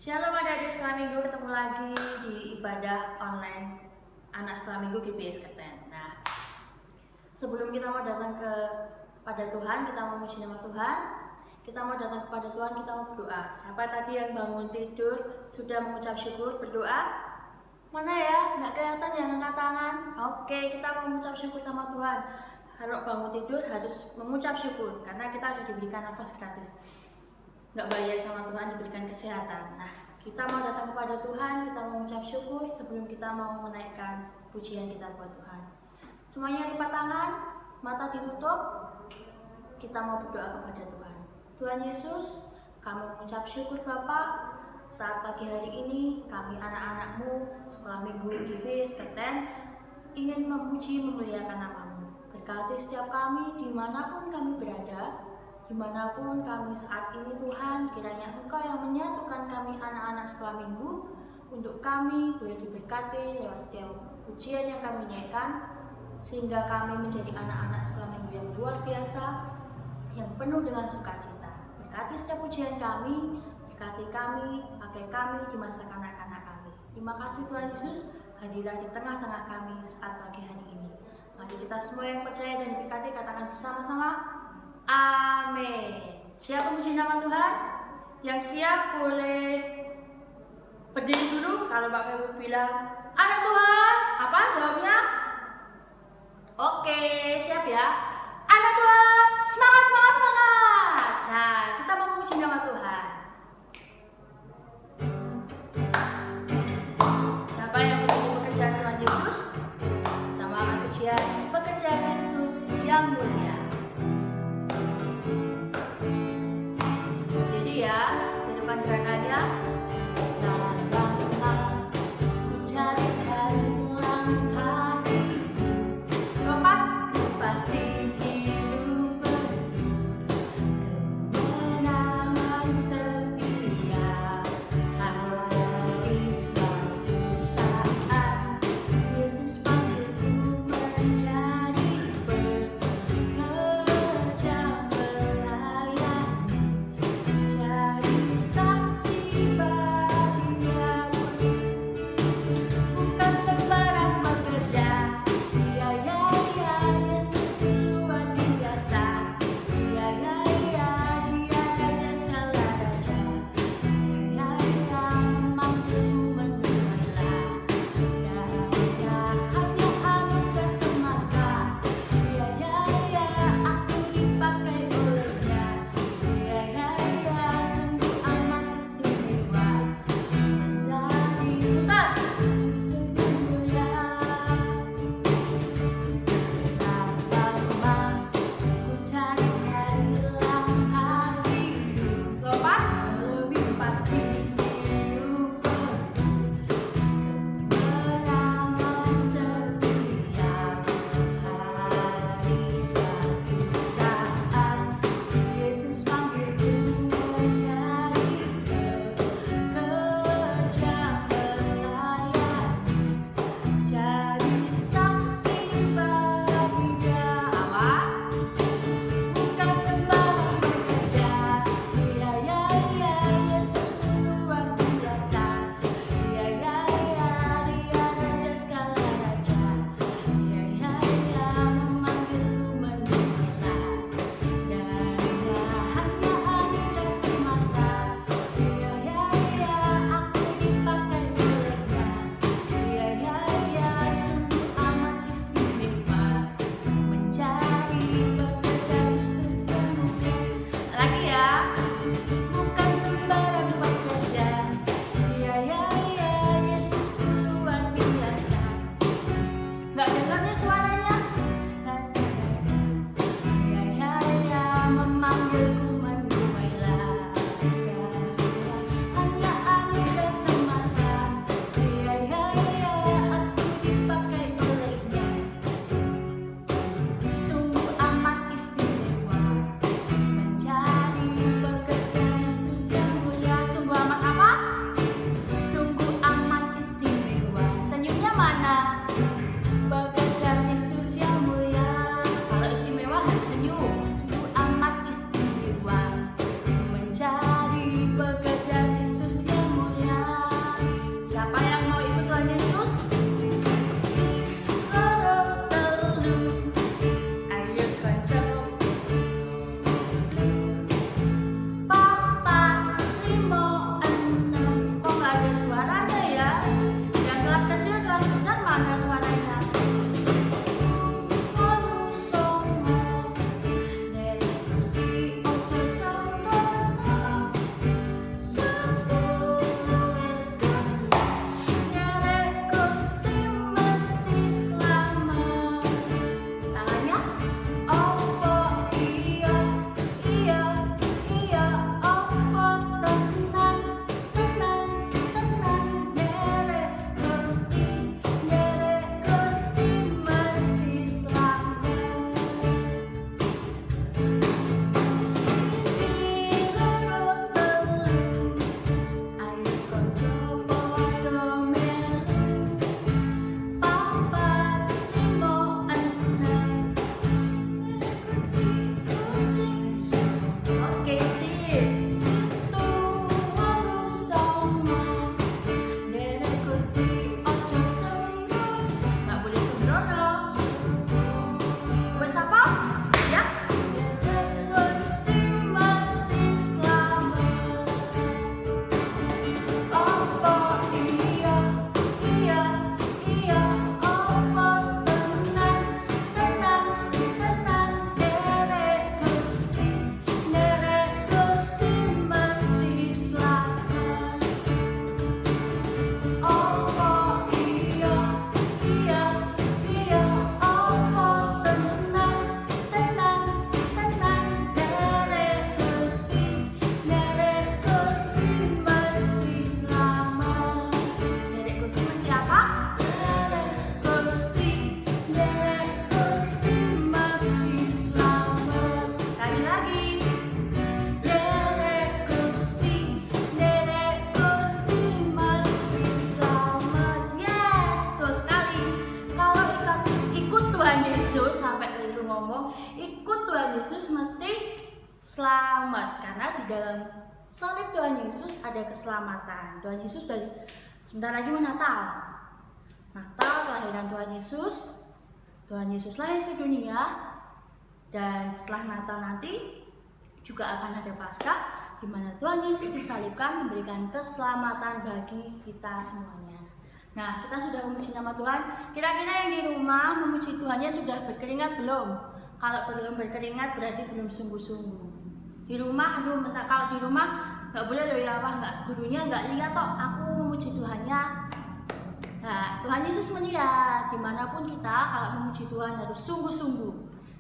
Shalom adik-adik sekolah minggu, ketemu lagi di ibadah online anak sekolah minggu GPS Keten. Nah, sebelum kita mau datang kepada Tuhan, kita mau memuji nama Tuhan, kita mau datang kepada Tuhan, kita mau berdoa. Siapa tadi yang bangun tidur sudah mengucap syukur berdoa? Mana ya? Nggak kelihatan yang angkat tangan. Oke, kita mau mengucap syukur sama Tuhan. Kalau bangun tidur harus mengucap syukur karena kita sudah diberikan nafas gratis. Nggak bayar sama Tuhan, diberikan kesehatan. Nah, kita mau datang kepada Tuhan, kita mau mengucap syukur sebelum kita mau menaikkan pujian kita buat Tuhan. Semuanya lipat tangan, mata ditutup, kita mau berdoa kepada Tuhan. Tuhan Yesus, kami mengucap syukur Bapa, saat pagi hari ini kami anak-anak-Mu sekolah minggu GBS Keten ingin memuji memuliakan nama-Mu. Berkati setiap kami dimanapun kami berada, dimanapun kami saat ini Tuhan, kiranya Engkau yang menyatukan kami anak-anak sekolah minggu untuk kami boleh diberkati lewat setiap pujian yang kami nyanyikan, sehingga kami menjadi anak-anak sekolah minggu yang luar biasa, yang penuh dengan sukacita. Berkati setiap pujian kami, berkati kami, pakai kami di masa kanak-kanak kami. Terima kasih Tuhan Yesus, hadirlah di tengah-tengah kami saat pagi hari ini. Mari kita semua yang percaya dan diberkati katakan bersama-sama, amin. Siap memuji nama Tuhan? Yang siap boleh berdiri dulu. Kalau Mbak Febu bilang, anak Tuhan, apa jawabnya? Oke, siap ya. Anak Tuhan, semangat, semangat, semangat. Nah, kita mau memuji nama Tuhan. Siapa yang menunggu pekerjaan Tuhan Yesus? Kita mau angkat pujian pekerjaan Kristus yang mulia. Jadi ya, di depan gerakannya, langkah ku cari-cari langkah hidup, lompat pasti hidup kemenangan setiap hari. Suatu saat Yesus panggilku menjadi berkat. Yesus mesti selamat, karena di dalam salib Tuhan Yesus ada keselamatan. Tuhan Yesus dari sebentar lagi mau Natal. Natal, kelahiran Tuhan Yesus. Tuhan Yesus lahir ke dunia, dan setelah Natal nanti juga akan ada Paskah, di mana Tuhan Yesus disalibkan memberikan keselamatan bagi kita semuanya. Nah, kita sudah memuji nama Tuhan. Kira-kira yang di rumah memuji Tuhannya sudah berkeringat belum? Kalau belum berkeringat berarti belum sungguh-sungguh. Di rumah, kalau di rumah nggak boleh loh ya, nggak, gurunya nggak lihat toh aku memuji Tuhannya. Nah, Tuhan Yesus melihat dimanapun kita, kalau memuji Tuhan harus sungguh-sungguh.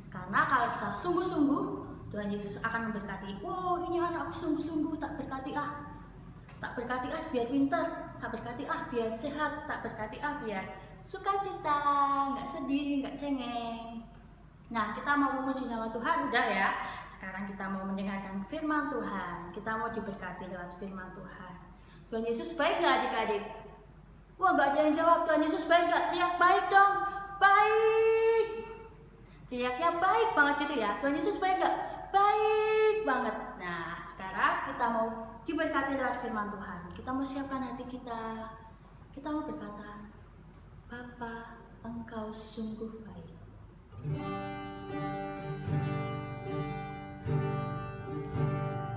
Karena kalau kita sungguh-sungguh, Tuhan Yesus akan memberkati. Wow, ini anakku sungguh-sungguh, tak berkati ah. Tak berkati ah biar pintar, tak berkati ah biar sehat, tak berkati ah biar sukacita, nggak sedih, nggak cengeng. Nah, kita mau memuji nama Tuhan, udah ya. Sekarang kita mau mendengarkan firman Tuhan. Kita mau diberkati lewat firman Tuhan. Tuhan Yesus baik nggak adik-adik? Wah, gak ada yang jawab. Tuhan Yesus baik gak? Teriak baik dong. Baik. Teriaknya baik banget gitu ya. Tuhan Yesus baik gak? Baik banget. Nah, sekarang kita mau diberkati lewat firman Tuhan. Kita mau siapkan hati kita. Kita mau berkata, Bapa, Engkau sungguh baik.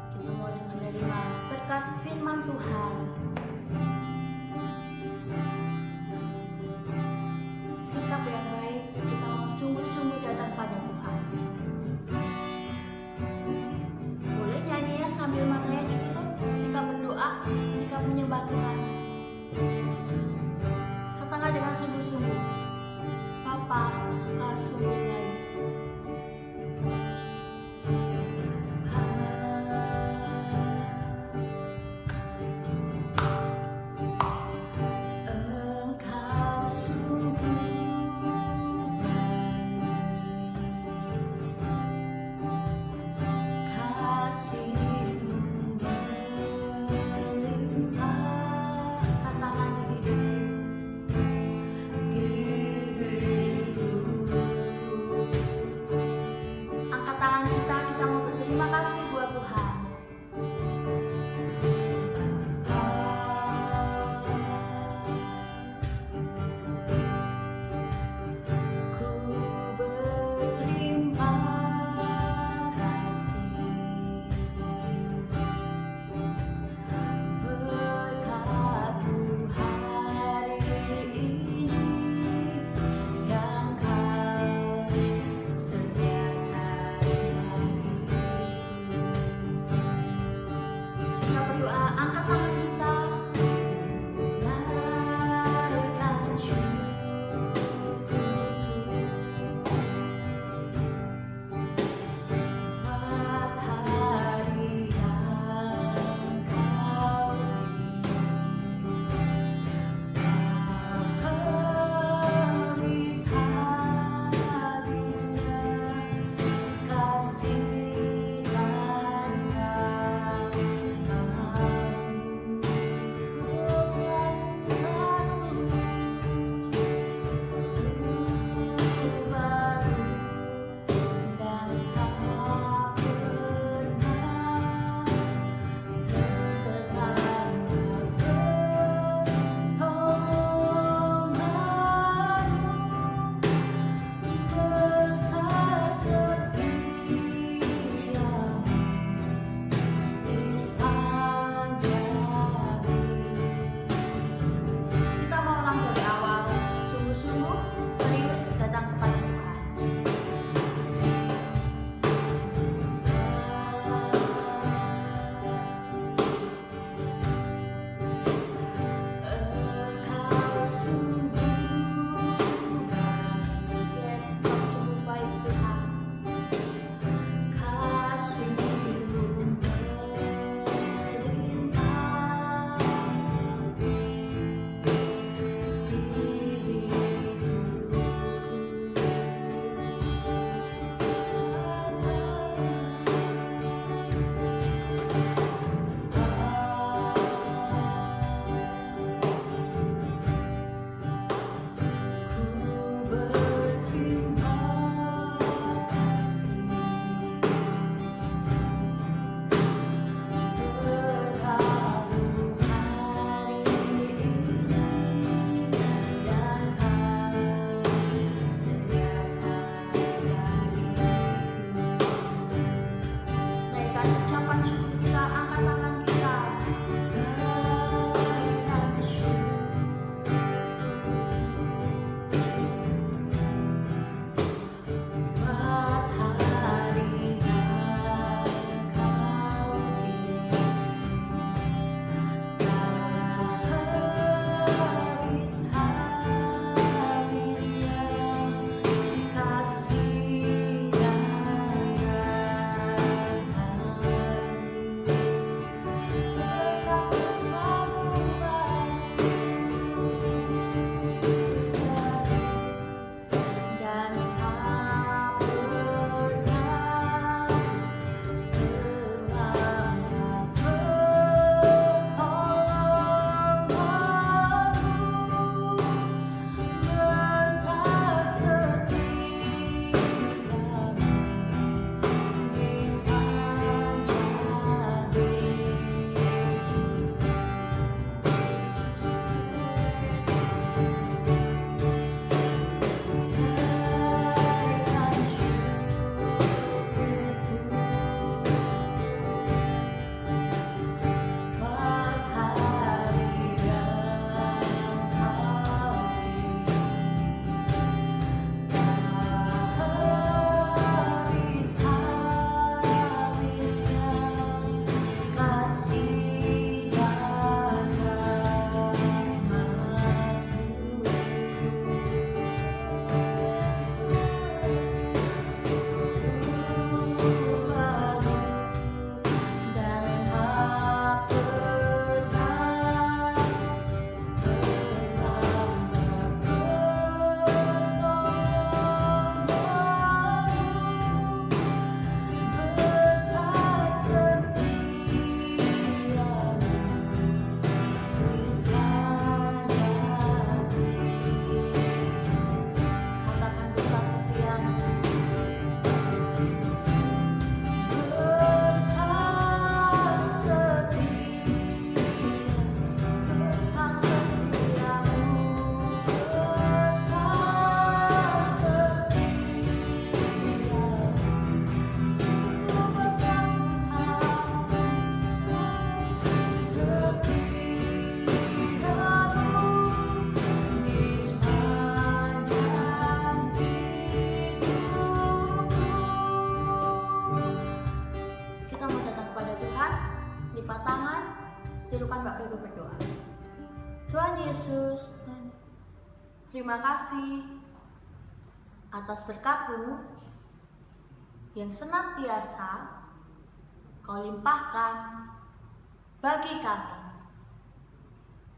Kita mau menerima berkat firman Tuhan. Sikap yang baik, kita mau sungguh-sungguh datang pada Tuhan. Boleh nyanyinya sambil matanya ditutup, sikap berdoa, sikap menyembah Tuhan. Katakan dengan sungguh-sungguh, Bapa, Engkau sungguh baik. lipat tangan, tirukan Mbak Feby berdoa. Tuhan Yesus, terima kasih atas berkat-Mu yang senantiasa Kau limpahkan bagi kami.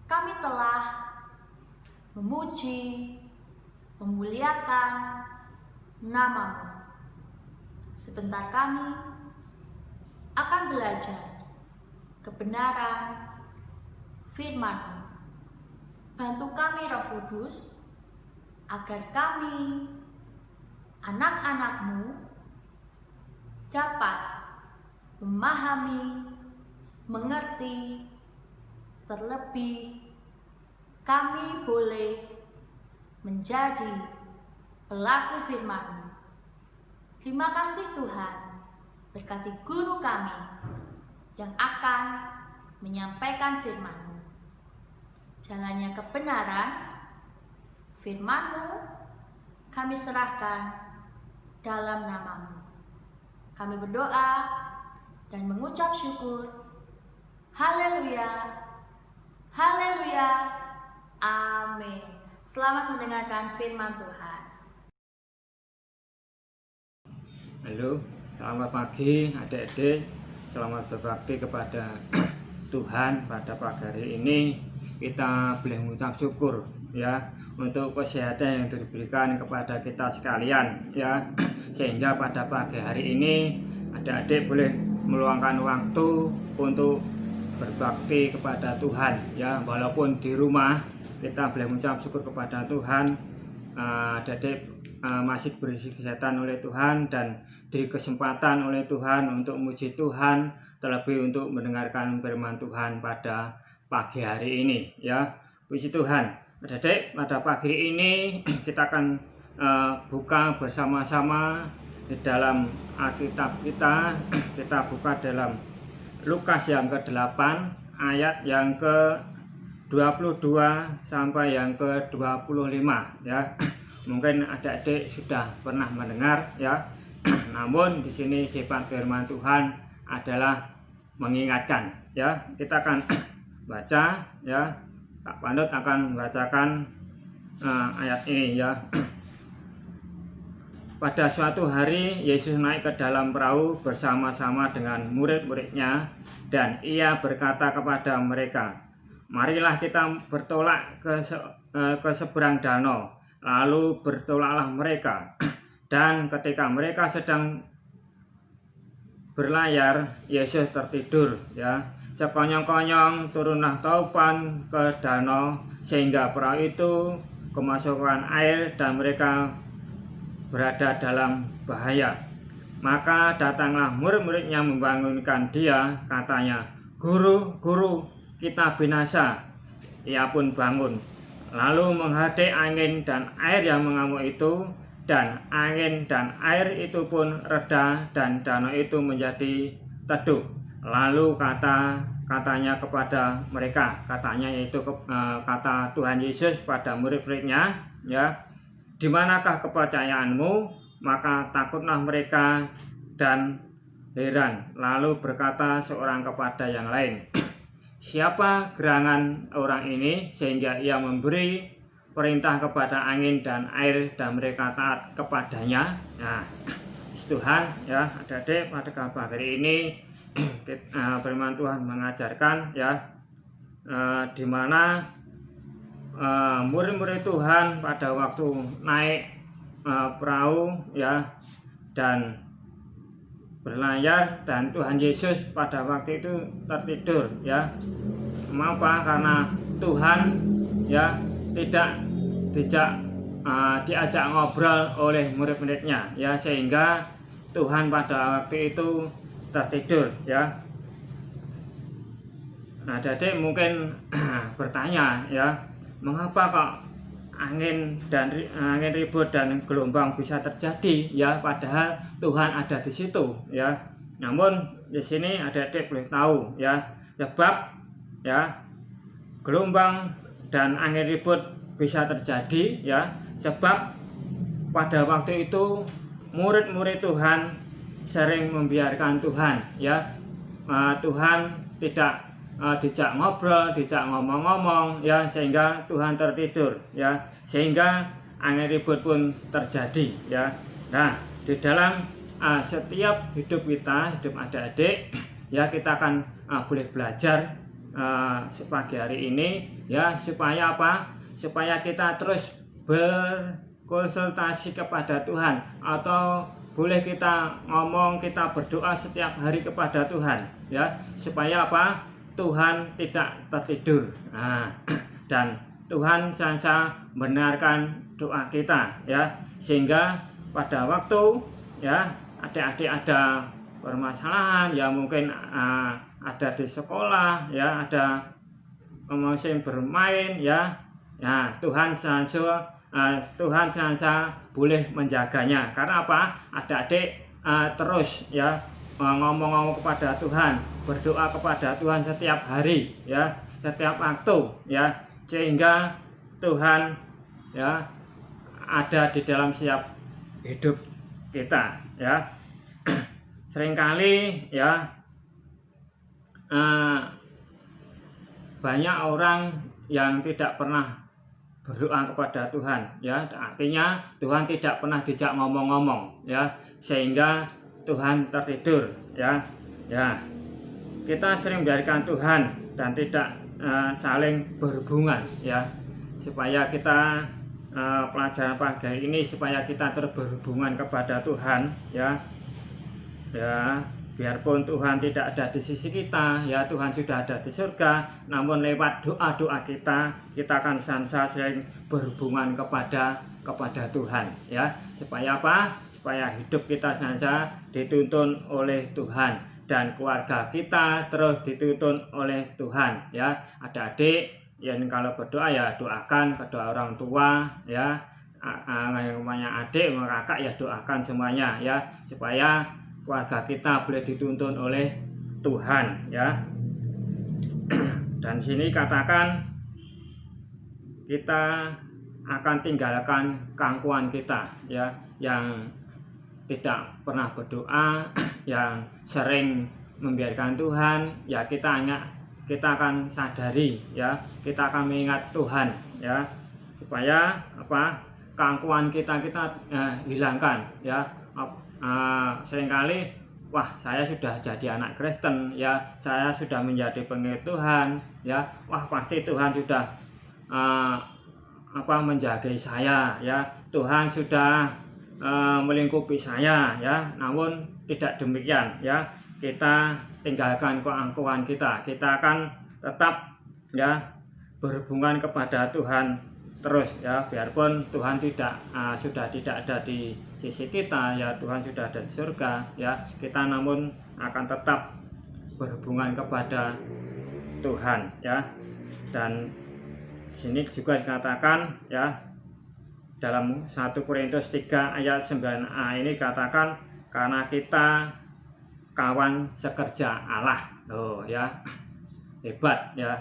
Kami telah memuji, memuliakan nama-Mu. Sebentar kami akan belajar kebenaran firman-Mu. Bantu kami Roh Kudus, agar kami, anak-anak-Mu, dapat memahami, mengerti, terlebih kami boleh menjadi pelaku firman-Mu. Terima kasih Tuhan, berkati guru kami yang akan menyampaikan firman-Mu. Jalannya kebenaran, firman-Mu kami serahkan dalam nama-Mu. Kami berdoa dan mengucap syukur. Haleluya, haleluya, amin. Selamat mendengarkan firman Tuhan. Halo, selamat pagi adik-adik. Selamat berbakti kepada Tuhan pada pagi hari ini. Kita boleh mengucap syukur ya untuk kesehatan yang diberikan kepada kita sekalian ya, sehingga pada pagi hari ini adik-adik boleh meluangkan waktu untuk berbakti kepada Tuhan ya. Walaupun di rumah kita boleh mengucap syukur kepada Tuhan, adik-adik masih diberi kesehatan oleh Tuhan dan diberi kesempatan oleh Tuhan untuk memuji Tuhan, terlebih untuk mendengarkan firman Tuhan pada pagi hari ini ya. Puji Tuhan. Adik-adik, pada pagi ini kita akan buka bersama-sama di dalam Alkitab kita. Kita buka dalam Lukas yang ke-8 ayat yang ke-22 sampai yang ke-25 ya. Mungkin adik-adik sudah pernah mendengar ya. Namun di sini sifat firman Tuhan adalah mengingatkan ya. Kita akan baca ya Kak Panut akan membacakan ayat ini ya. Pada suatu hari Yesus naik ke dalam perahu bersama-sama dengan murid-muridnya, dan ia berkata kepada mereka, "Marilah kita bertolak ke seberang danau." Lalu bertolaklah mereka. Dan ketika mereka sedang berlayar, Yesus tertidur ya. Sekonyong-konyong turunlah taupan ke danau, sehingga perahu itu kemasukan air dan mereka berada dalam bahaya. Maka datanglah murid-muridnya membangunkan dia, katanya, "Guru, guru, kita binasa." Ia pun bangun, lalu menghadap angin dan air yang mengamuk itu, dan angin dan air itu pun reda, dan danau itu menjadi teduh. Lalu katanya kepada mereka, katanya yaitu kata Tuhan Yesus pada murid-muridnya, ya, "Di manakah kepercayaanmu?" Maka takutlah mereka dan heran. Lalu berkata seorang kepada yang lain, "Siapa gerangan orang ini sehingga ia memberi perintah kepada angin dan air dan mereka taat kepadanya?" Nah, Tuhan ya, adik-adik, pada pagi ini firman Tuhan mengajarkan ya, di mana murid-murid Tuhan pada waktu naik perahu ya dan berlayar, dan Tuhan Yesus pada waktu itu tertidur ya. Mengapa? Karena Tuhan ya tidak diajak ngobrol oleh murid-muridnya ya, sehingga Tuhan pada waktu itu tertidur ya. Nah, jadi mungkin bertanya ya, mengapa kok angin ribut dan gelombang bisa terjadi ya, padahal Tuhan ada di situ ya. Namun di sini adik-adik boleh tahu ya, sebab ya gelombang dan angin ribut bisa terjadi ya, sebab pada waktu itu murid-murid Tuhan sering membiarkan Tuhan ya. Tuhan tidak dijak ngobrol, dijak ngomong-ngomong ya, sehingga Tuhan tertidur ya, sehingga angin ribut pun terjadi ya. Nah, di dalam setiap hidup kita, hidup adik-adik ya, kita akan boleh belajar pagi hari ini ya, supaya apa? Supaya kita terus berkonsultasi kepada Tuhan, atau boleh kita ngomong, kita berdoa setiap hari kepada Tuhan ya, supaya apa? Tuhan tidak tertidur. Nah, dan Tuhan senantiasa mendengarkan doa kita ya, sehingga pada waktu ya adik-adik ada permasalahan ya, mungkin ada di sekolah ya, ada musim bermain ya, nah Tuhan senantiasa boleh menjaganya. Karena apa? Adik-adik terus ya ngomong-ngomong kepada Tuhan, berdoa kepada Tuhan setiap hari ya, setiap waktu ya, sehingga Tuhan ya ada di dalam setiap hidup kita ya. Seringkali ya banyak orang yang tidak pernah berdoa kepada Tuhan ya, artinya Tuhan tidak pernah dijak ngomong-ngomong ya, sehingga Tuhan tertidur ya. Ya, kita sering biarkan Tuhan dan tidak saling berhubungan ya, supaya kita pelajaran pagi ini supaya kita terus berhubungan kepada Tuhan ya. Ya, biarpun Tuhan tidak ada di sisi kita ya, Tuhan sudah ada di surga, namun lewat doa-doa kita akan sering berhubungan kepada Tuhan ya. Supaya apa? Supaya hidup kita senantiasa dituntun oleh Tuhan, dan keluarga kita terus dituntun oleh Tuhan ya. Adik-adik yang kalau berdoa ya doakan kedua orang tua ya, yang namanya adik kakak ya doakan semuanya ya, supaya keluarga kita boleh dituntun oleh Tuhan ya. Dan sini katakan kita akan tinggalkan keangkuhan kita ya, yang tidak pernah berdoa, yang sering membiarkan Tuhan ya, kita hanya kita akan sadari ya, kita akan mengingat Tuhan ya, supaya keangkuhan kita hilangkan ya. Seringkali wah, saya sudah jadi anak Kristen ya, saya sudah menjadi pengikut Tuhan ya, wah pasti Tuhan sudah menjagai saya ya, Tuhan sudah melingkupi saya ya. Namun tidak demikian ya, kita tinggalkan keangkuhan kita akan tetap ya berhubungan kepada Tuhan terus ya, biarpun Tuhan sudah tidak ada di sisi kita ya, Tuhan sudah ada di surga ya, kita namun akan tetap berhubungan kepada Tuhan ya. Dan sini juga dikatakan ya, dalam 1 Korintus 3 ayat 9a ini katakan, karena kita kawan sekerja Allah. Ya, hebat ya,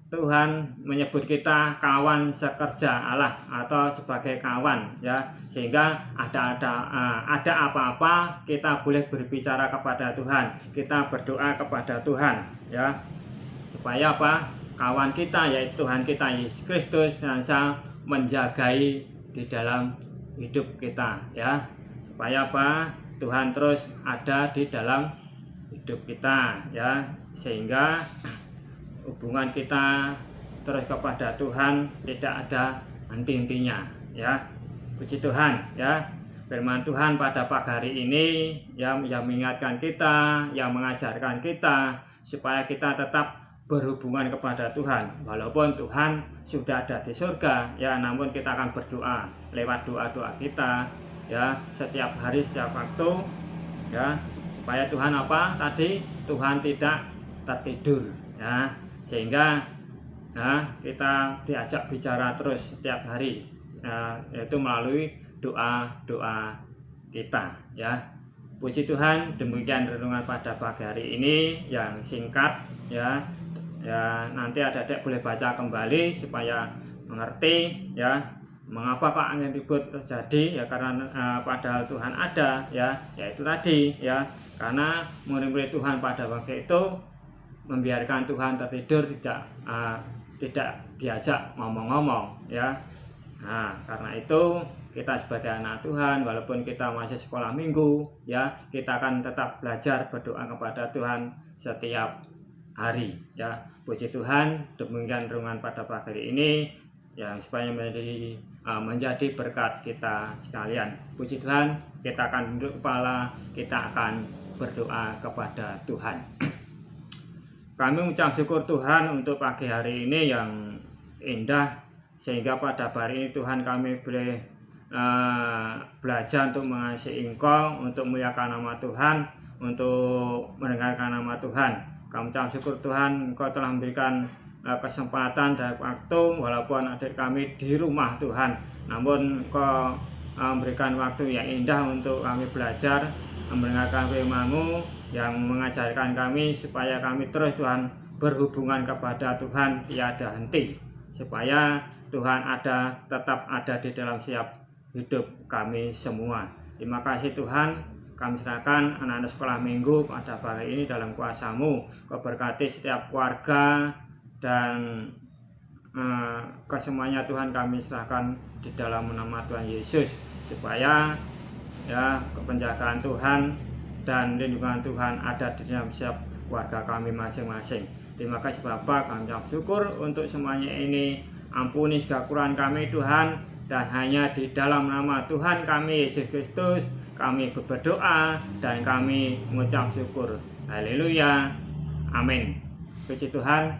Tuhan menyebut kita kawan sekerja Allah atau sebagai kawan ya, sehingga ada apa-apa kita boleh berbicara kepada Tuhan, kita berdoa kepada Tuhan ya, supaya kawan kita yaitu Tuhan kita Yesus Kristus senantiasa menjagai di dalam hidup kita ya, supaya Tuhan terus ada di dalam hidup kita ya, sehingga hubungan kita terus kepada Tuhan tidak ada henti-hentinya ya. Puji Tuhan ya. Firman Tuhan pada pagi hari ini yang mengingatkan kita, yang mengajarkan kita supaya kita tetap berhubungan kepada Tuhan. Walaupun Tuhan sudah ada di surga ya, namun kita akan berdoa lewat doa-doa kita ya, setiap hari, setiap waktu ya, supaya Tuhan Tuhan tidak tertidur ya, sehingga kita diajak bicara terus setiap hari yaitu melalui doa-doa kita ya. Puji Tuhan, demikian renungan pada pagi hari ini yang singkat ya. Nanti adik-adik boleh baca kembali supaya mengerti ya, mengapa kok angin ribut terjadi ya, karena padahal Tuhan ada ya, yaitu tadi ya, karena murid-murid Tuhan pada waktu itu membiarkan Tuhan tertidur, tidak diajak ngomong-ngomong ya. Nah, karena itu kita sebagai anak Tuhan, walaupun kita masih sekolah minggu ya, kita akan tetap belajar berdoa kepada Tuhan setiap hari ya. Puji Tuhan, demikian renungan pada pagi hari ini yang supaya menjadi berkat kita sekalian. Puji Tuhan, kita akan tunduk kepala, kita akan berdoa kepada Tuhan. Kami mengucap syukur Tuhan untuk pagi hari ini yang indah, sehingga pada hari ini Tuhan kami boleh belajar untuk mengasihi Engkau, untuk memuliakan nama Tuhan, untuk mendengarkan nama Tuhan. Kami mengucap syukur Tuhan, Engkau telah memberikan kesempatan dan waktu, walaupun adik kami di rumah Tuhan, namun Engkau memberikan waktu yang indah untuk kami belajar, mendengarkan firman-Mu yang mengajarkan kami supaya kami terus Tuhan berhubungan kepada Tuhan tiada henti, supaya Tuhan tetap ada di dalam setiap hidup kami semua. Terima kasih Tuhan, kami serahkan anak-anak sekolah minggu pada pagi ini dalam kuasa-Mu. Kau berkati setiap keluarga dan kesemuanya Tuhan kami serahkan di dalam nama Tuhan Yesus, supaya ya penjagaan Tuhan dan lindungan Tuhan ada di dalam setiap keluarga kami masing-masing. Terima kasih Bapa, kami ucap syukur untuk semuanya ini. Ampuni segala kekurangan kami Tuhan, dan hanya di dalam nama Tuhan kami Yesus Kristus kami berdoa dan kami mengucap syukur. Haleluya. Amin. Puji Tuhan.